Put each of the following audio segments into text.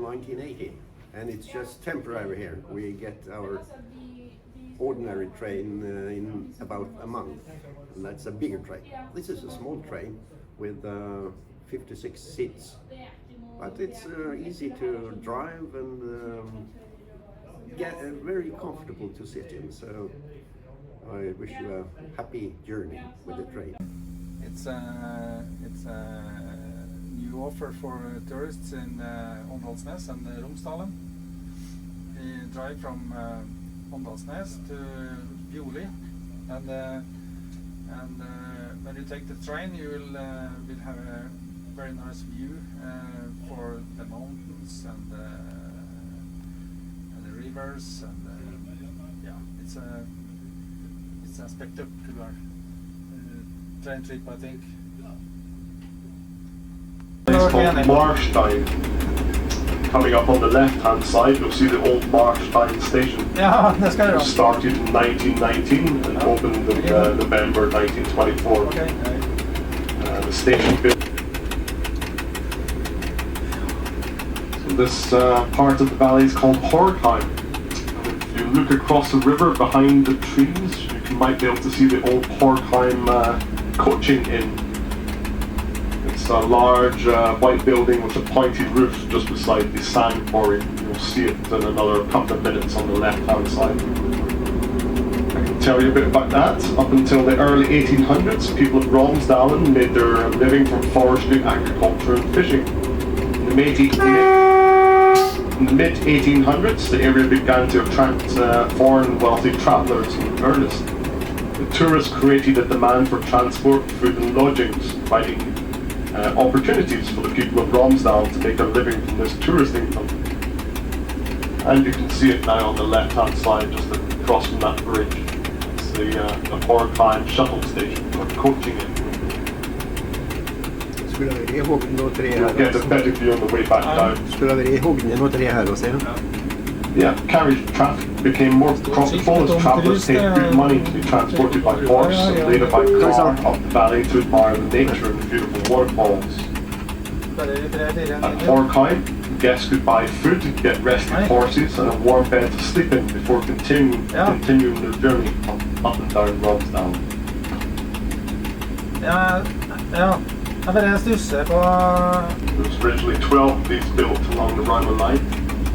1980, and it's just temporary here. We get our ordinary train in about a month, and that's a bigger train. This is a small train with 56 seats, but it's easy to drive and very comfortable to sit in. So I wish you a happy journey with the train. It's a new offer for tourists in Åndalsnes and Romsdalen. We drive from Åndalsnes to Geology, and when you take the train, you will have a very nice view for the mountains and the rivers, and yeah, it's a spectacular train trip, I think. It's called Marstein. Coming up on the left-hand side, you'll see the old Marstein station. Ja, det ska det It vara. started in 1919 and opened in November 1924. Okay. The station built. So this part of the valley is called Horgheim. If you look across the river behind the trees, you might be able to see the old Horgheim coaching inn. It's a large white building with a pointy roof just beside the sand quarry. You'll see it in another couple of minutes on the left-hand side. I can tell you a bit about that. Up until the early 1800s, people of Romsdalen made their living from forestry, agriculture and fishing. In the mid-1800s, the area began to attract foreign wealthy travellers in earnest. The tourists created a demand for transport, food and lodgings, providing opportunities for the people of Romsdal to make a living from this tourist income. And you can see it now on the left-hand side, just across from that bridge. It's the Horgheim shuttle station, or coaching it. Skulle ha vært i Hogden og tre her. You'll get a better view on the way back down. Skulle ha vært i Hogden og tre her og se. Yeah, carriage traffic became more profitable as travellers paid good money to be transported by horse and later by car up the valley to admire the nature and the beautiful waterfalls. At Horgheim, guests could buy food, get rested horses and a warm bed to sleep in before continuing their journey up and down Romsdal. Ja. Jeg bare stusser på... There was originally 12 of these built along the Rauma line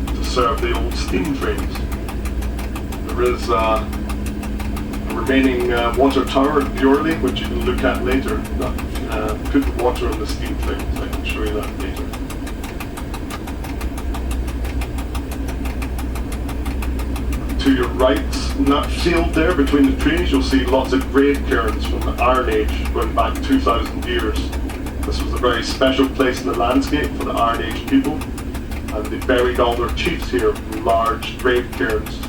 to serve the old steam trains. There is a remaining water tower at Geology, which you can look at later. That put the water on the steam trains. I can show you that later. To your right, in that field there between the trees, you'll see lots of grave cairns from the Iron Age going back 2,000 years. This was a very special place in the landscape for the Iron Age people, and they buried all their chiefs here in large grave cairns.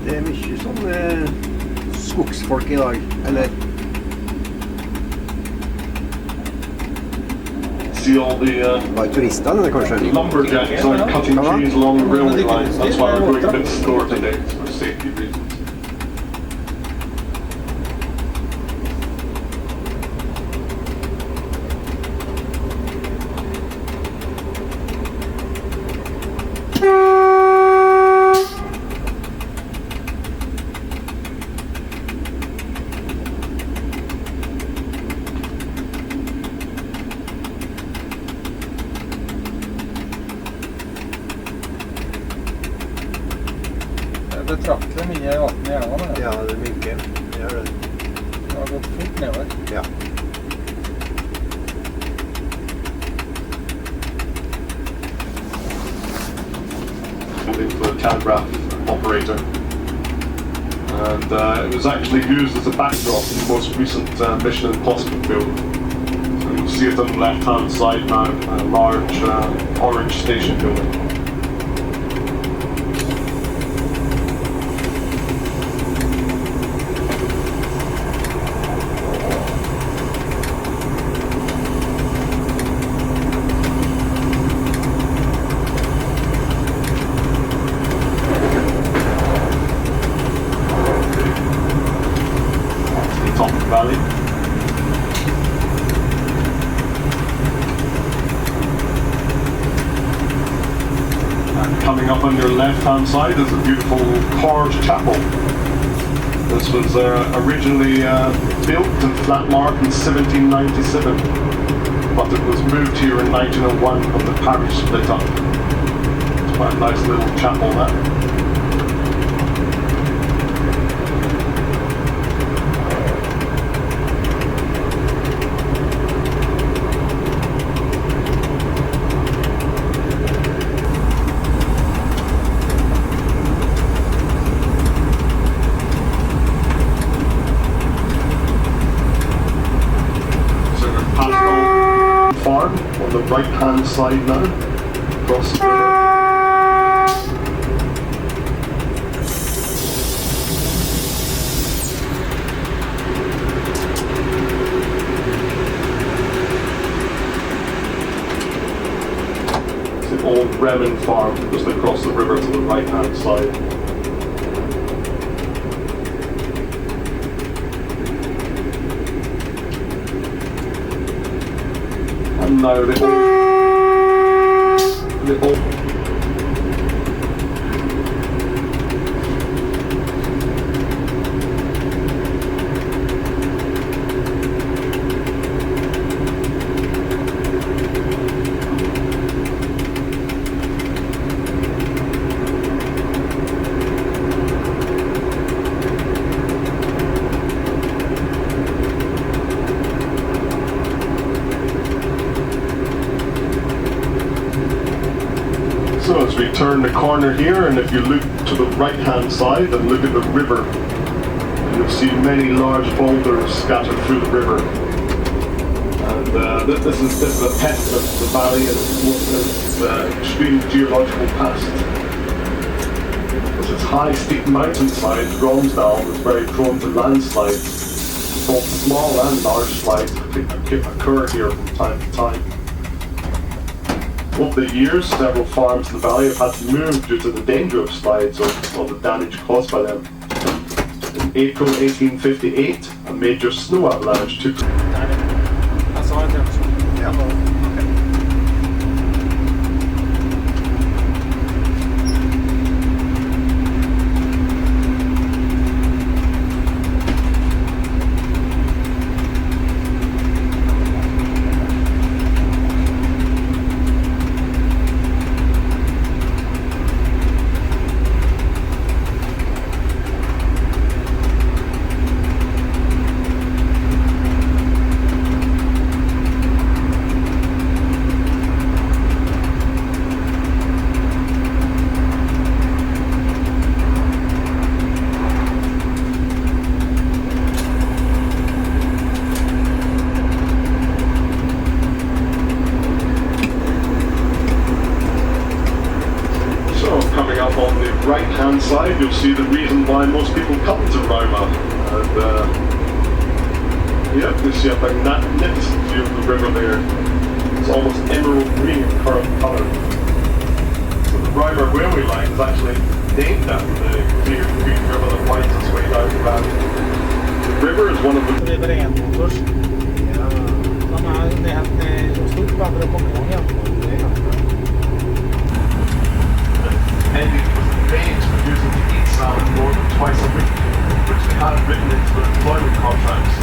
Det er mye sånn skogsfolk I dag, eller? See all the Bare turister, eller kanskje? lumberjacks are cutting trees along the railway lines. That's why we're going a bit slower today, for safety reasons. betraktelig mye vann i elva nå. Ja, det er mye. Det er det. Det har gått fort nedover. Ja. For a telegraph operator. And it was actually used as a backdrop in the most recent Mission Impossible film. So you'll see it on the left-hand side now, a large orange station building. Valley. And coming up on your left-hand side is a beautiful carved chapel. This was originally built in Flatmark in 1797, but it was moved here in 1901 when the parish split up. It's quite a nice little chapel there. Farm on the right hand side now, across the river. It's the old Bremen farm just across the river to the right hand side. And now the old So as we turn the corner here, and if you look to the right hand side and look at the river, you'll see many large boulders scattered through the river. And this is a testament to the valley and its extreme geological past. With its high steep mountainsides, Romsdal is very prone to landslides. Both small and large slides occur here from time to time. Over the years, several farms in the valley have had to move due to the danger of slides or the damage caused by them. In April 1858, a major snow avalanche took... right-hand side, you'll see the reason why most people come to Rauma. And yeah, you see a magnificent view of the river there. It's almost emerald green in current colour. So the Rauma Railway line is actually named after the clear green river that winds its way down the valley. The river is one of the... Veins for using to eat salmon more than twice a week, which they had written into their employment contracts.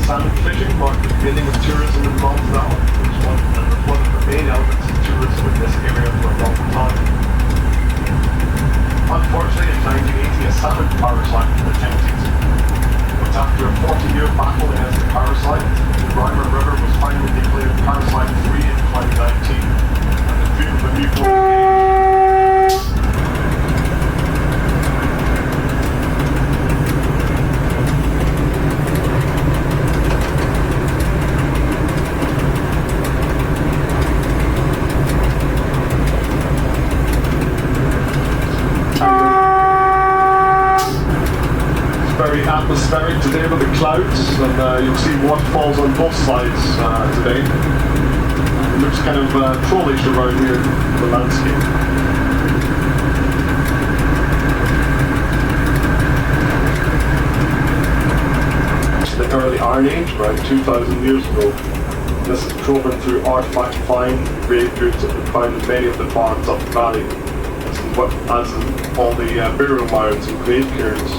Salmon fishing marked the beginning of tourism in Romsdal, which was one of the main elements of tourism in this area for a long time. atmospheric today with the clouds, and you'll see waterfalls on both sides today. It looks kind of trollish around here, the landscape. The early Iron Age, around 2,000 years ago. This is proven through artifact find grave goods that we found in many of the farms up the valley, as in all the burial mounds and grave cairns.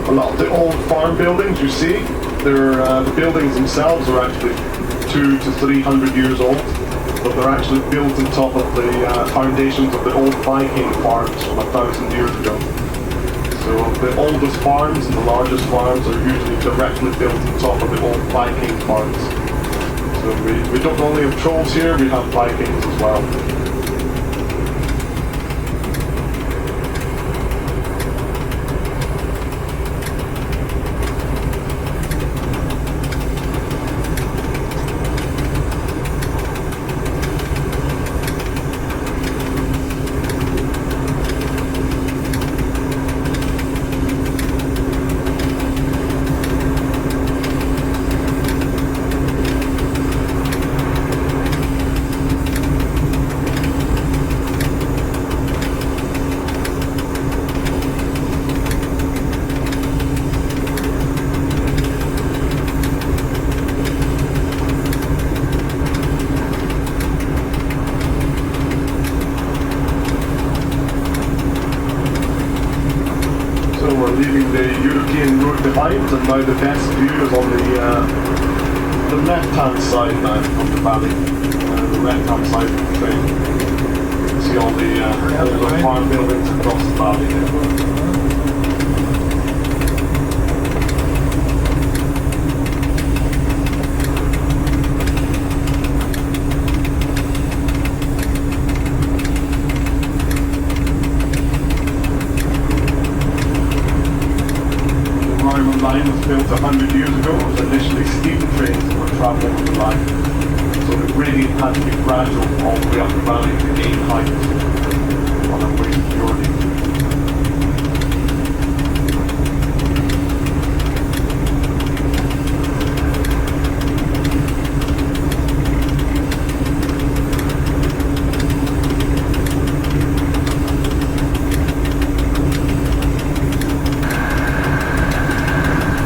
A lot of the old farm buildings you see, the buildings themselves are actually 200 to 300 years old, but they're actually built on top of the foundations of the old Viking farms from 1,000 years ago. So the oldest farms and the largest farms are usually directly built on top of the old Viking farms. So we don't only have trolls here, we have Vikings as well. And now the best view is on the left-hand side now of the valley, the left-hand side of the train. You see all the older farm buildings across the valley. Line was built 100 years ago. It was initially steam trains that were travelling on the line. So the gradient had to be gradual all the way up the valley to gain height on our way to Geology.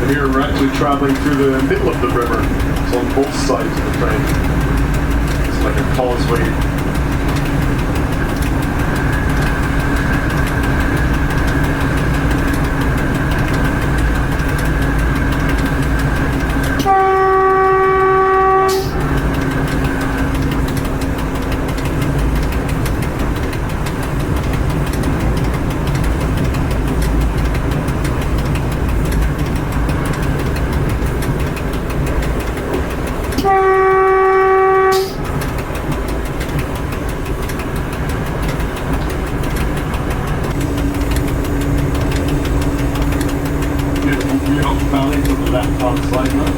Here we're actually travelling through the middle of the river. It's on both sides of the train. It's like a causeway. Left-hand side now.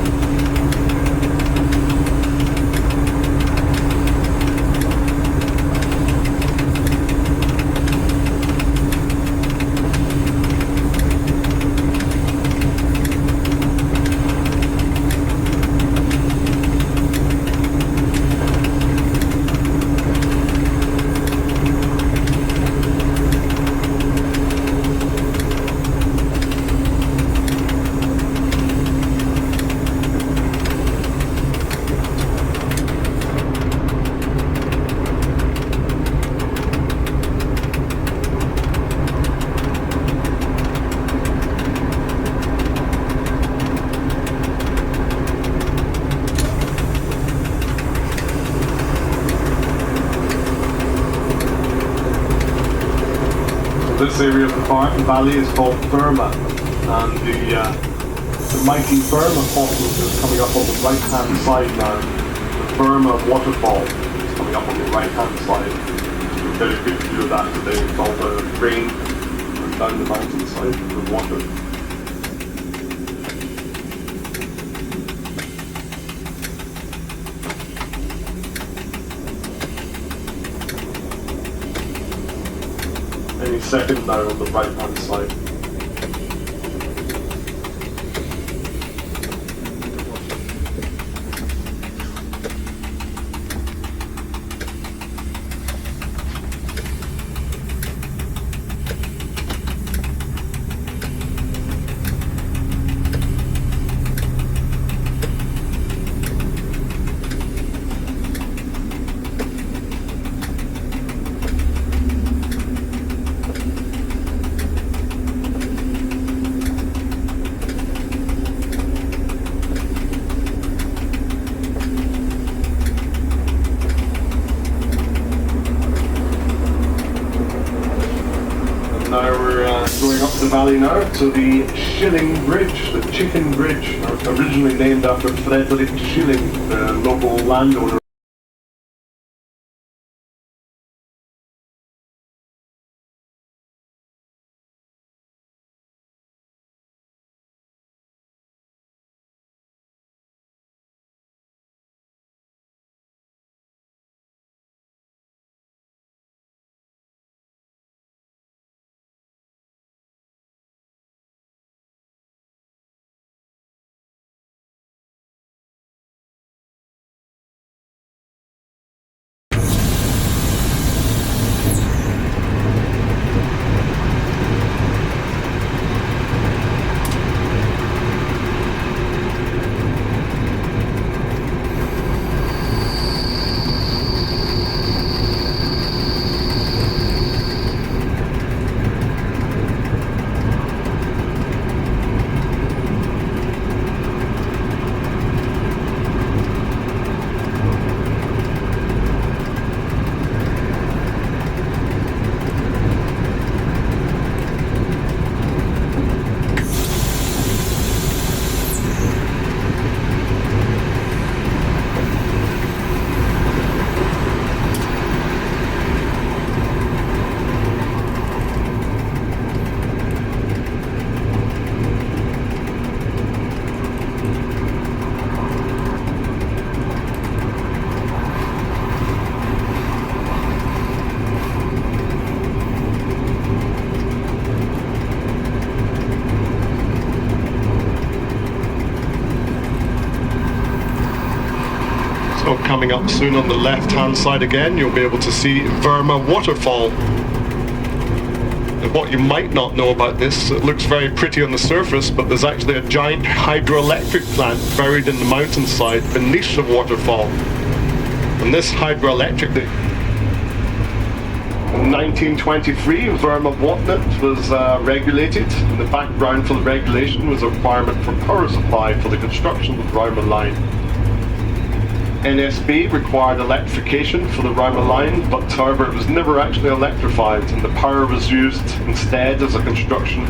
This area of the valley is called Burma, and the mighty Burma fossils is coming up on the right hand side now. The Burma waterfall is coming up on the right hand side. Very good view of that today with all the rain and down the mountainside with water. Any second now on the right hand side. across the valley now to the Kylling Bridge, the Chicken Bridge, originally named after Frederick Kylling, the local landowner. Coming up soon on the left hand side again, you'll be able to see Rauma waterfall. And what you might not know about this, it looks very pretty on the surface, but there's actually a giant hydroelectric plant buried in the mountainside beneath the waterfall. And this hydroelectric, in 1923, Rauma was regulated, and the background for the regulation was a requirement for power supply for the construction of the Rauma line. NSB required electrification for the Rauma line, but however it was never actually electrified, and the power was used instead as a construction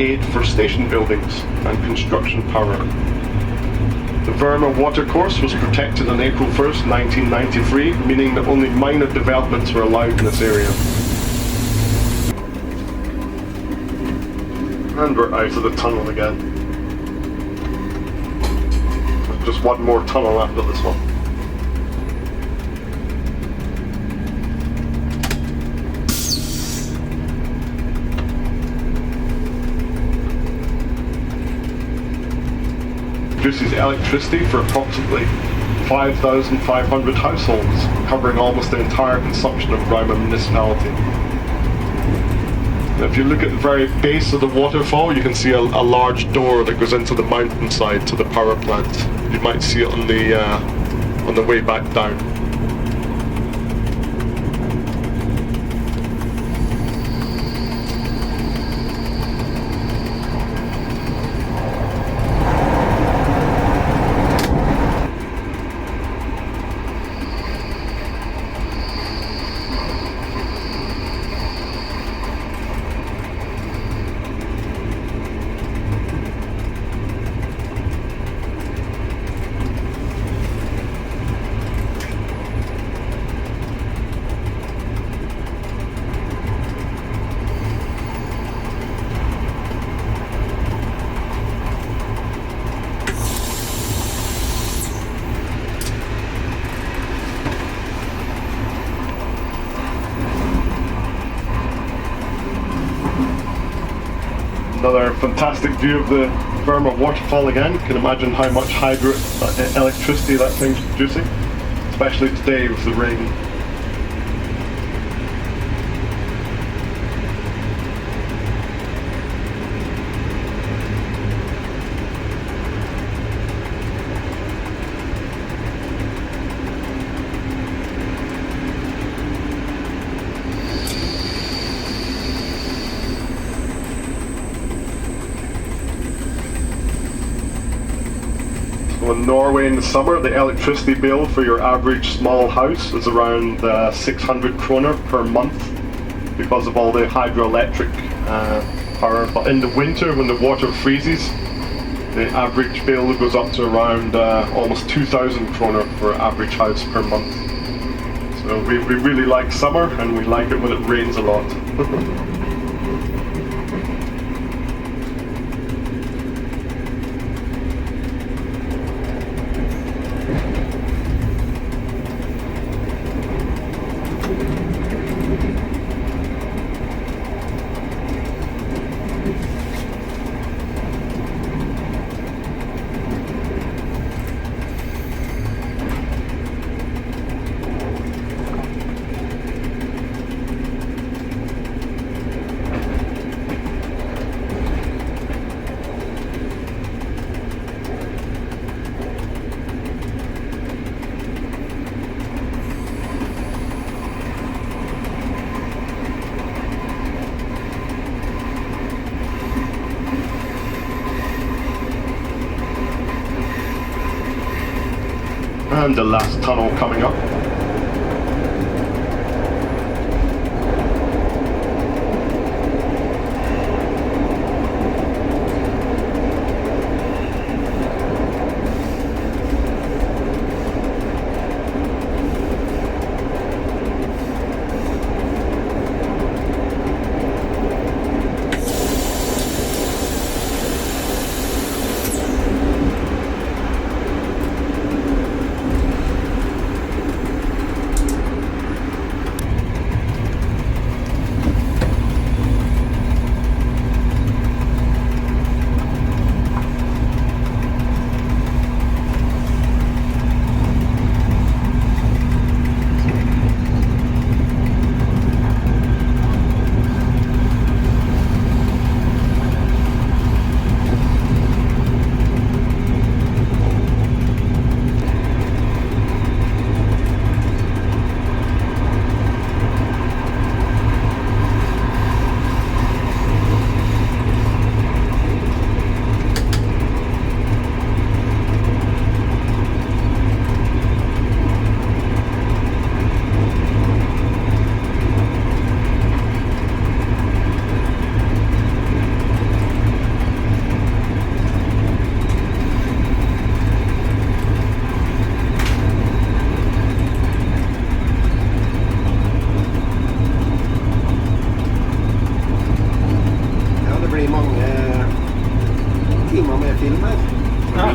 aid for station buildings and construction power. The Rauma watercourse was protected on April 1st, 1993, meaning that only minor developments were allowed in this area. And we're out of the tunnel again. Just one more tunnel after this one. Produces electricity for approximately 5,500 households, covering almost the entire consumption of Rauma municipality. If you look at the very base of the waterfall, you can see a large door that goes into the mountainside to the power plant. You might see it on the way back down. Another fantastic view of the Rauma waterfall again. You can imagine how much electricity that thing's producing, especially today with the rain. In Norway in the summer, the electricity bill for your average small house is around 600 kroner per month because of all the hydroelectric power. But in the winter, when the water freezes, the average bill goes up to around almost 2,000 kroner for average house per month. So we really like summer, and we like it when it rains a lot. And the last tunnel coming up.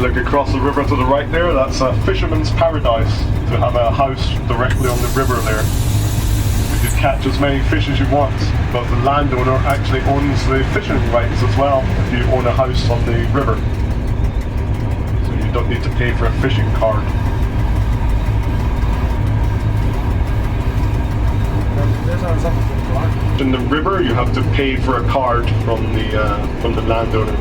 Look across the river to the right there, that's a fisherman's paradise, to have a house directly on the river there. You can catch as many fish as you want, but the landowner actually owns the fishing rights as well if you own a house on the river. So you don't need to pay for a fishing card. In the river you have to pay for a card from the landowner.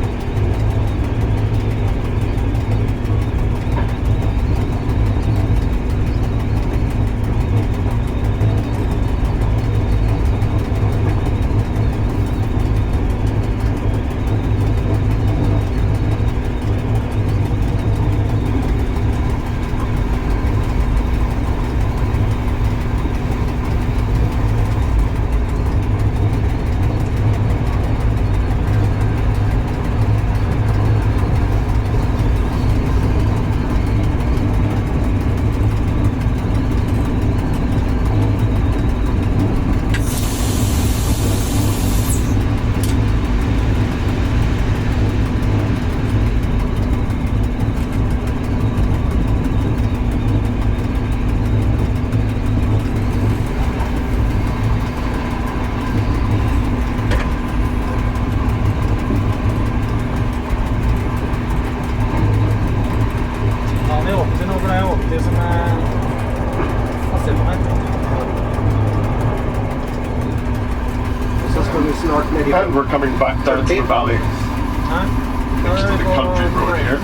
And we're coming back down to the valley. Next to the country road here.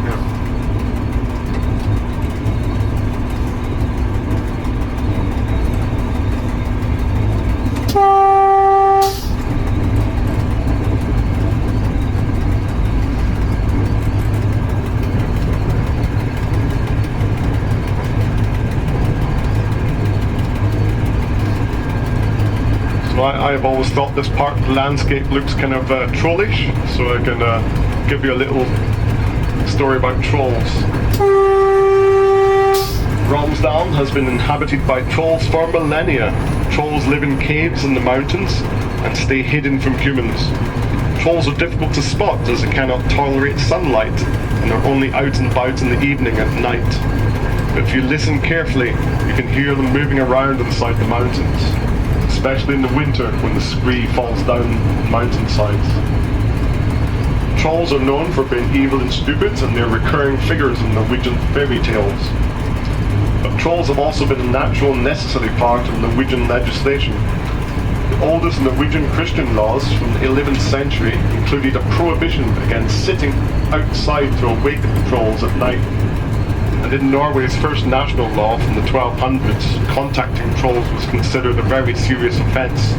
Yeah. So I have always thought this part of the landscape looks kind of trollish, so I can give you a little story about trolls. Romsdal has been inhabited by trolls for millennia. Trolls live in caves in the mountains and stay hidden from humans. Trolls are difficult to spot as they cannot tolerate sunlight and are only out and about in the evening at night. But if you listen carefully, you can hear them moving around inside the mountains, especially in the winter when the scree falls down mountainsides. Trolls are known for being evil and stupid, and they're recurring figures in Norwegian fairy tales. But trolls have also been a natural and necessary part of Norwegian legislation. The oldest Norwegian Christian laws from the 11th century included a prohibition against sitting outside to awaken trolls at night. And in Norway's first national law from the 1200s, contacting trolls was considered a very serious offence,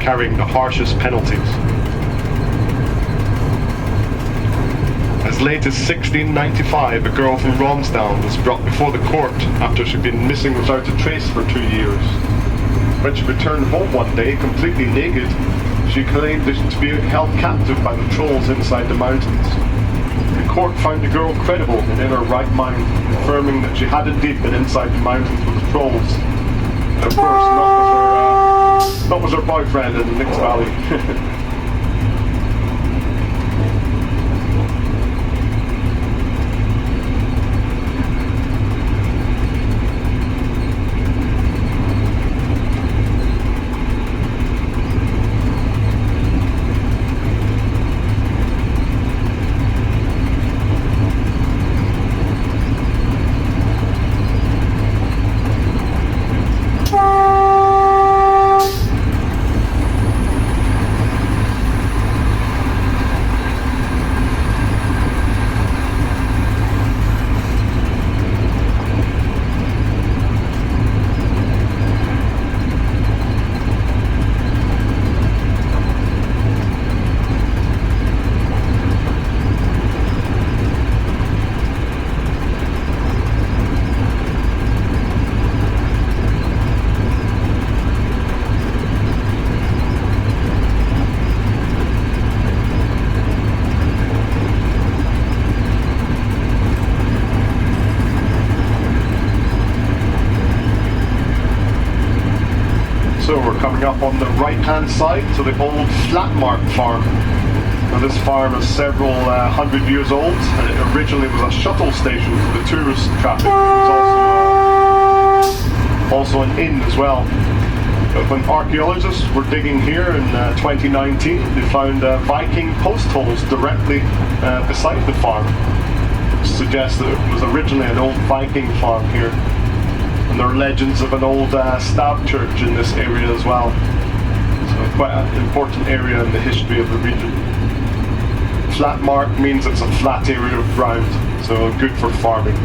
carrying the harshest penalties. As late as 1695, a girl from Romsdal was brought before the court after she'd been missing without a trace for 2 years. When she returned home one day, completely naked, she claimed to be held captive by the trolls inside the mountains. The court found the girl credible and in her right mind, confirming that she had indeed been inside the mountains with the trolls. And of course, not with her boyfriend in the next valley. So we're coming up on the right hand side to the old Flatmark farm. Now this farm is several hundred years old, and it originally was a shuttle station for the tourist traffic. It was also an inn as well. But when archaeologists were digging here in 2019, they found Viking post holes directly beside the farm, which suggests that it was originally an old Viking farm here. And there are legends of an old stab church in this area as well. So quite an important area in the history of the region. Flatmark means it's a flat area of ground, so good for farming.